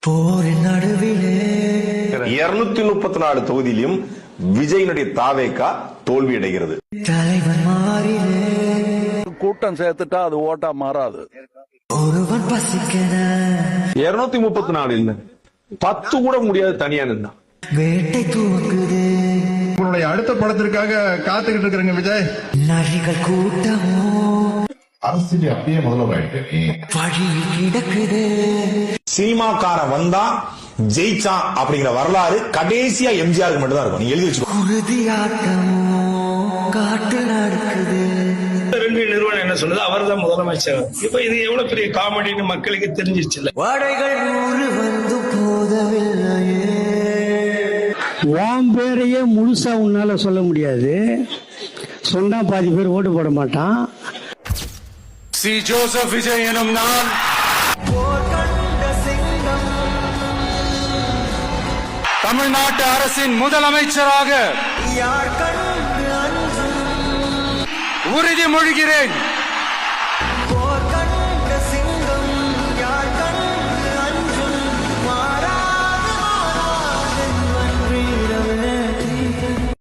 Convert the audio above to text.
போரின் நடுவிலே 234 தொகுதியிலும் விஜயனுடைய தாவேகா தோல்வி அடைகிறது. தலைவன் மாறிலே கூட்டம் சேர்த்துட்டா அது ஓட்டா மாறாது. ஒருவன் பசிக்கன 234 இல்ல 10 கூட முடியாது தனியா நின்னா. வேட்டை துவங்குது உங்களுடைய அடுத்த படத்திற்காக காத்துக்கிட்டு இருக்கிறங்க விஜய். நரிகள் கூட்டமோ அரசியல் அப்படியே முதல்ல வழியில் கிடக்குது. சினிமாக்கார வந்தா ஜெயிச்சான் அப்படிங்கிற வரலாறு கடைசியா எம்ஜிஆருக்கு மட்டும் தான் இருக்கும். நீங்க எழுதி வச்சுக்கோ. குருதி ஆட்டமோ காட்டு நடக்குது. நிறுவனம் என்ன சொல்லுது, அவர் தான் முதலமைச்சர். இப்ப இது எவ்வளவு பெரிய காமெடின்னு மக்களுக்கு தெரிஞ்சிச்சு. இல்ல வாடைகள் 100 வந்து போதவில்லையே. உன் பேரையே முழுசா உன்னால சொல்ல முடியாது. சொன்னா பாதி பேர் ஓட்டு போட மாட்டான். சி ஜோசப் விஜய் எனும் நான் தமிழ்நாட்டு அரசின் முதலமைச்சராக உறுதிமொழிகிறேன்.